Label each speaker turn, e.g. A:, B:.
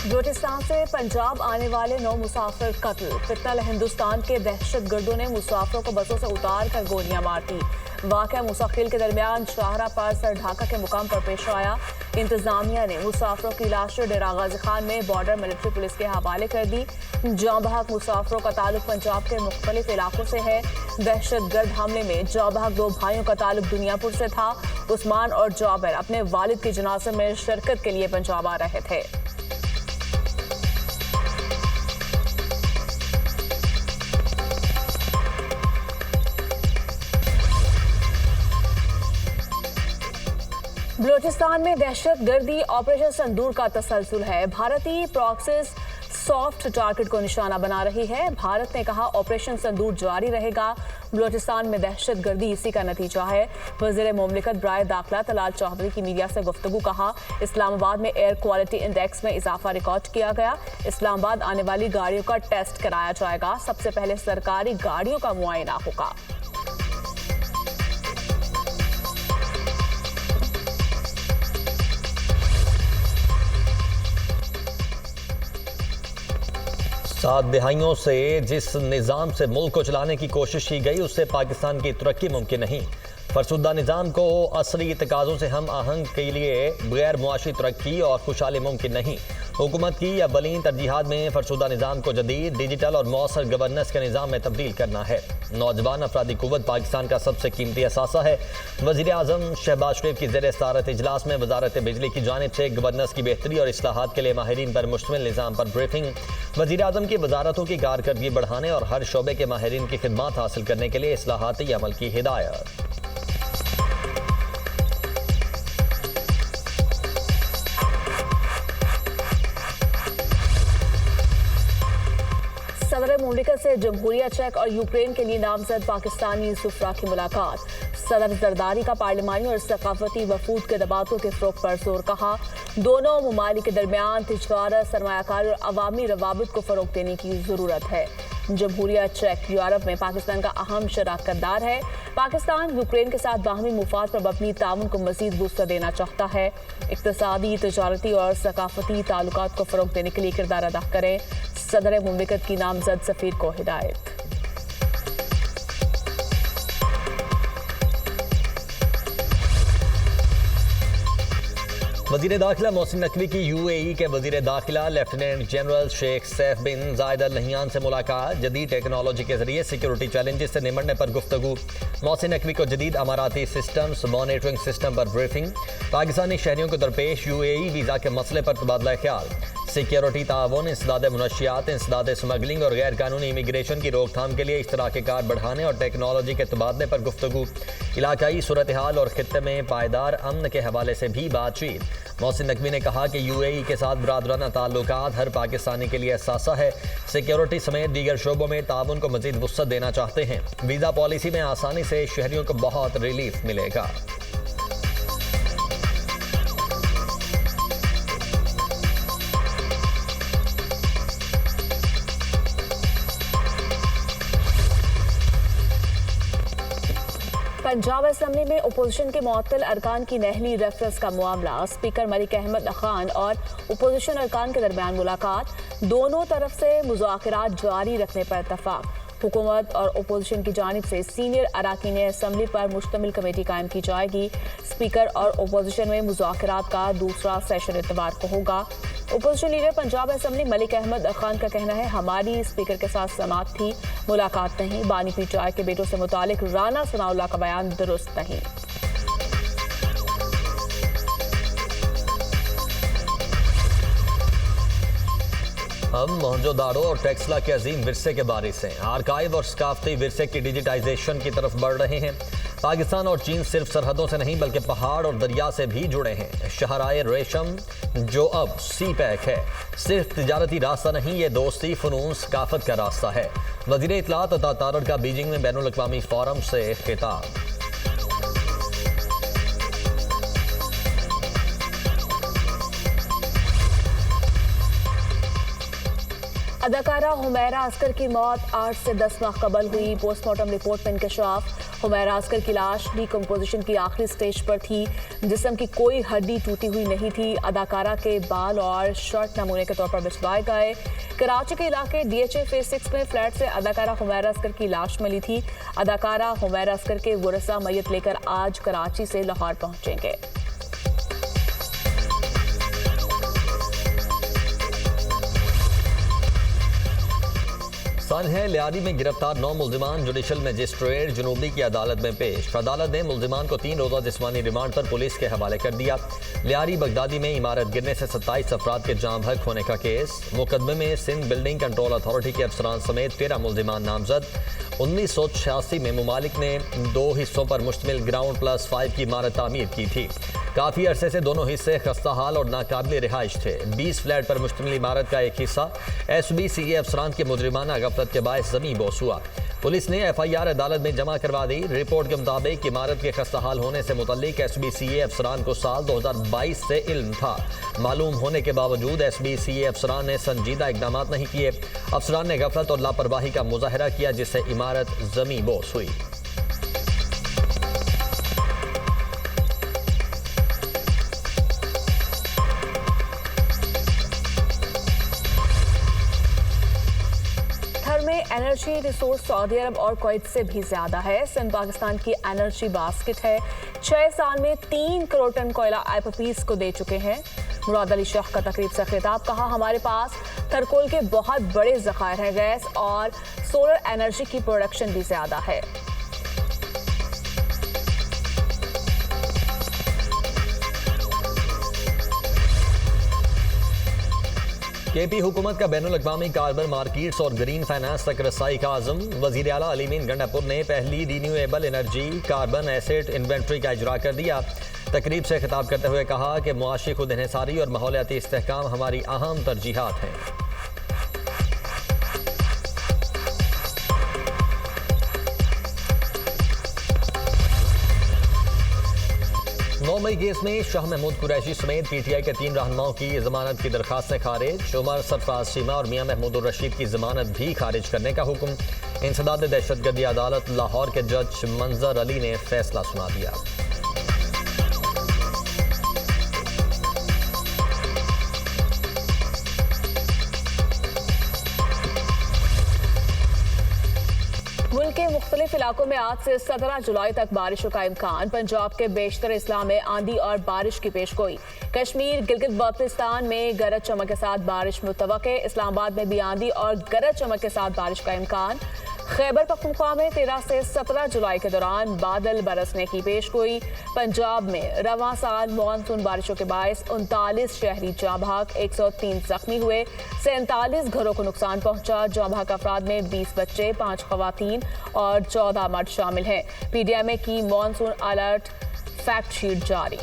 A: बलूचिस्तान से पंजाब आने वाले 9 मुसाफिर कत्ल। फितनल हिंदुस्तान के दहशतगर्दों ने मुसाफिरों को बसों से उतार कर गोलियां मार दी। वाकया मुसाखिल के दरमियान शाहरा पार सर ढाका के मुकाम पर पेश आया। इंतजामिया ने मुसाफिरों की लाशें डेरा गाजी खान में बॉर्डर मिलिट्री पुलिस के हवाले कर दी। जाँ बहक मुसाफिरों का ताल्लुक पंजाब के मुख्तलिफ इलाकों से है। दहशतगर्द हमले में जाँ बहक 2 भाइयों का ताल्लुक दुनियापुर से था। उस्मान और जाबिर अपने वालिद के जनाजे में शिरकत के लिए पंजाब आ रहे थे। बलूचिस्तान में दहशतगर्दी ऑपरेशन संदूर का तसलसल है। भारतीय प्रॉक्सीज सॉफ्ट टारगेट को निशाना बना रही है। भारत ने कहा ऑपरेशन संदूर जारी रहेगा। बलूचिस्तान में दहशतगर्दी इसी का नतीजा है। वज़ीर मुमलिकत बराए दाखिला तलाल चौधरी की मीडिया से गुफ्तगू। कहा इस्लामाबाद में एयर क्वालिटी इंडेक्स में इजाफा रिकॉर्ड किया गया। इस्लामाबाद आने वाली गाड़ियों का टेस्ट कराया जाएगा। सबसे पहले सरकारी गाड़ियों का मुआयना होगा।
B: सात दहाइयों से जिस निज़ाम से मुल्क को चलाने की कोशिश की गई उससे पाकिस्तान की तरक्की मुमकिन नहीं। फरसुदा निज़ाम को असली तकाज़ों से हम आहंग के लिए गैर मुआशी तरक्की और खुशहाली मुमकिन नहीं। हुकूमत की या बलीन तरजीहात में फरसुदा निज़ाम को जदीद डिजिटल और मौसर गवर्नेंस के निज़ाम में तब्दील करना है। नौजवान अफरादी कुव्वत पाकिस्तान का सबसे कीमती असासा है। वज़ीर आज़म शहबाज शरीफ की ज़ेर सदारत इजलास में वजारत बिजली की जानिब से गवर्नेंस की बेहतरी और इस्लाहात के लिए माहिरीन पर मुश्तमिल निज़ाम पर ब्रीफिंग। वज़ीर आज़म की वजारतों की कारकर्दगी बढ़ाने और हर शोबे के माहिरीन की खिदमात हासिल करने के लिए इस्लाहाती अमल की हिदायत।
A: सदर मुमलिकत से जमहूरिया चेक और यूक्रेन के लिए नामजद पाकिस्तानी सुफरा की मुलाकात। सदर जरदारी का पार्लिमानी और सकाफती वफूद के दबातों के फ़रोग़ पर जोर। कहा दोनों ममालिक के दरमियान तिजारत, सरमायाकारी और अवामी रवाबित को फ़रोग़ देने की ज़रूरत है। जमहूरिया चेक यूरोप में पाकिस्तान का अहम शराकतदार है। पाकिस्तान यूक्रेन के साथ बाहमी मुफाद पर मबनी ताउन को मज़ीद वुसअत देना चाहता है। इक़्तिसादी, तिजारती और सकाफती ताल्लुकात को फ़रोग़ देने के लिए किरदार अदा करें। सदर मुमलिकत की नामजद सफ़ीर को हिदायत।
B: वज़ीर दाखिला मोहसिन नकवी की UAE के वज़ीर दाखिला लेफ्टिनेंट जनरल शेख सैफ बिन जायद अल नहियान से मुलाकात। जदीद टेक्नोलॉजी के जरिए सिक्योरिटी चैलेंजेस से निमटने पर गुफ्तगू। मोहसिन नकवी को जदीद अमाराती सिस्टम्स मॉनिटरिंग सिस्टम पर ब्रीफिंग। पाकिस्तानी शहरियों को दरपेश UAE वीज़ा के मसले पर तबादला ख्याल। सिक्योरिटी ताउन, इंसदाद मुनशियात, इंसदाद स्मगलिंग और गैर कानूनी इमिग्रेशन की रोकथाम के लिए इश्तराक कार बढ़ाने और टेक्नोलॉजी के तबादले पर गुफ्तगू। इलाकाई सूरत हाल और खित्ते में पायदार अमन के हवाले से भी बातचीत। मोहसिन नकवी ने कहा कि UAE के साथ बरादराना ताल्लुकात हर पाकिस्तानी के लिए असासा है। सिक्योरिटी समेत दीगर शोबों में ताउन को मजीद वुसअत देना चाहते हैं। वीज़ा पॉलिसी में आसानी से शहरियों को बहुत रिलीफ मिलेगा।
A: पंजाब असम्बली में अपोजिशन के मुअत्तल अरकान की नहली रेफरेंस का मामला। स्पीकर मलिक अहमद खान और अपोजिशन अरकान के दरमियान मुलाकात। दोनों तरफ से मुज़ाकरात जारी रखने पर इत्तफाक। हुकूमत और अपोजिशन की जानिब से सीनियर अरकान असम्बली पर मुश्तमिल कमेटी कायम की जाएगी। स्पीकर और अपोजिशन में मुज़ाकरात का दूसरा सेशन इतवार को होगा। Opposition leader Punjab assembly Malik Ahmad Khan का कहना है हमारी स्पीकर के साथ समाअत थी, मुलाकात नहीं। बानी पीटीआई के बेटों से मुतालिक राना सनाउल्लाह का बयान दुरुस्त नहीं।
B: हम मोहनजोदाड़ो और टेक्सला के अजीम विरसे के बारिश हैं। आर्काइव और सकाफती विरसे की डिजिटाइजेशन की तरफ बढ़ रहे हैं। पाकिस्तान और चीन सिर्फ सरहदों से नहीं बल्कि पहाड़ और दरिया से भी जुड़े हैं। शहराए रेशम जो अब सी पैक है, सिर्फ तिजारती रास्ता नहीं, ये दोस्ती, फ़नून, सकाफत का रास्ता है। वज़ीर इत्तलात अता तारड़ का बीजिंग में बैनुल अक़वामी फ़ोरम से खिताब।
A: अदाकारा हुमैरा अस्कर की मौत 8 से 10 माह कबल हुई। पोस्टमार्टम रिपोर्ट में इंकशाफ। हुमैरा असगर की लाश डिकम्पोजिशन की आखिरी स्टेज पर थी। जिस्म की कोई हड्डी टूटी हुई नहीं थी। अदाकारा के बाल और शर्ट नमूने के तौर पर भिजवाए गए। कराची के इलाके DHA फेज 6 में फ्लैट से अदाकारा हुमैरा असगर की लाश मिली थी। अदाकारा हुमैरा असगर के वरसा मैयत लेकर आज कराची से लाहौर पहुंचेंगे।
B: सानह लियारी में गिरफ्तार 9 मुल्जिमान जुडिशल मजिस्ट्रेट जुनूबी की अदालत में पेश। अदालत ने मुल्जिमान को 3 रोजा जिस्मानी रिमांड पर पुलिस के हवाले कर दिया। लियारी बगदादी में इमारत गिरने से 27 अफराद के जाम हक होने का केस। मुकदमे में सिंध बिल्डिंग कंट्रोल अथॉरिटी के अफसरान समेत 13 मुल्जिमान नामजद। 1986 में मुमालिक ने 2 हिस्सों पर मुश्तमिल ग्राउंड प्लस 5 की इमारत तामीर की थी। काफ़ी अरसे से दोनों हिस्से खस्ता हाल और नाकाबिल रिहाइश थे। 20 फ्लैट पर मुश्तमिल इमारत का एक हिस्सा SBCA अफसरान के मुजरिमाना गफलत के बायस ज़मीन बोस हुआ। पुलिस ने FIR अदालत में जमा करवा दी। रिपोर्ट के मुताबिक इमारत के खस्ता हाल होने से मुतल्लिक SBCA अफसरान को साल 2022 से इल्म था। मालूम होने के बावजूद SBCA अफसरान ने संजीदा इकदाम नहीं किए। अफसरान ने गफलत और लापरवाही का मुजाहरा किया, जिससे इमारत ज़मीन बोस हुई।
A: में एनर्जी रिसोर्स सऊदी अरब और कुवैत से भी ज्यादा है। सिंध पाकिस्तान की एनर्जी बास्केट है। 6 साल में 3 करोड़ टन कोयला IPPs को दे चुके हैं। मुराद अली शाह का तकरीब से खिताब, कहा हमारे पास थरकोल के बहुत बड़े ज़खायर हैं। गैस और सोलर एनर्जी की प्रोडक्शन भी ज्यादा है।
B: KP हुकूमत का बैनुल अक़वामी कार्बन मार्केट्स और ग्रीन फाइनेंस तक रसाई का आज़म। वज़ीर आला अलीमीन गंडापुर ने पहली renewable energy carbon asset inventory का इजरा कर दिया। तकरीब से खिताब करते हुए कहा कि मुआशी खुद इन्हिसारी और माहौलियाती इस्तेहकाम हमारी अहम तरजीहात हैं। 9 मई केस में शाह महमूद कुरैशी समेत PTI के 3 रहनुमाओं की जमानत की दरखास्तें खारिज। उमर सरफराज शीमा और मियां महमूद रशीद की जमानत भी खारिज करने का हुक्म। इंसदाद दहशतगर्दी अदालत लाहौर के जज मंजर अली ने फैसला सुना दिया।
A: मुल्क के मुख्तलिफ इलाकों में आज से 17 जुलाई तक बारिशों का इम्कान। पंजाब के बेशतर इस्लाम में आंधी और बारिश की पेशगोई। कश्मीर गिलगित बल्तिस्तान में गरज चमक के साथ बारिश मुतवक्के। इस्लामाबाद में भी आंधी और गरज चमक के साथ बारिश का इम्कान। खैबर पख्तूनख्वा में 13 से 17 जुलाई के दौरान बादल बरसने की पेशगोई। पंजाब में रवां साल मानसून बारिशों के बायस 39 शहरी जाँ भाग, 103 जख्मी हुए। 47 घरों को नुकसान पहुंचा। जाँ भाग अफराद में 20 बच्चे, 5 खवातीन और 14 मर्द शामिल हैं। PDM की मानसून अलर्ट फैक्ट शीट जारी।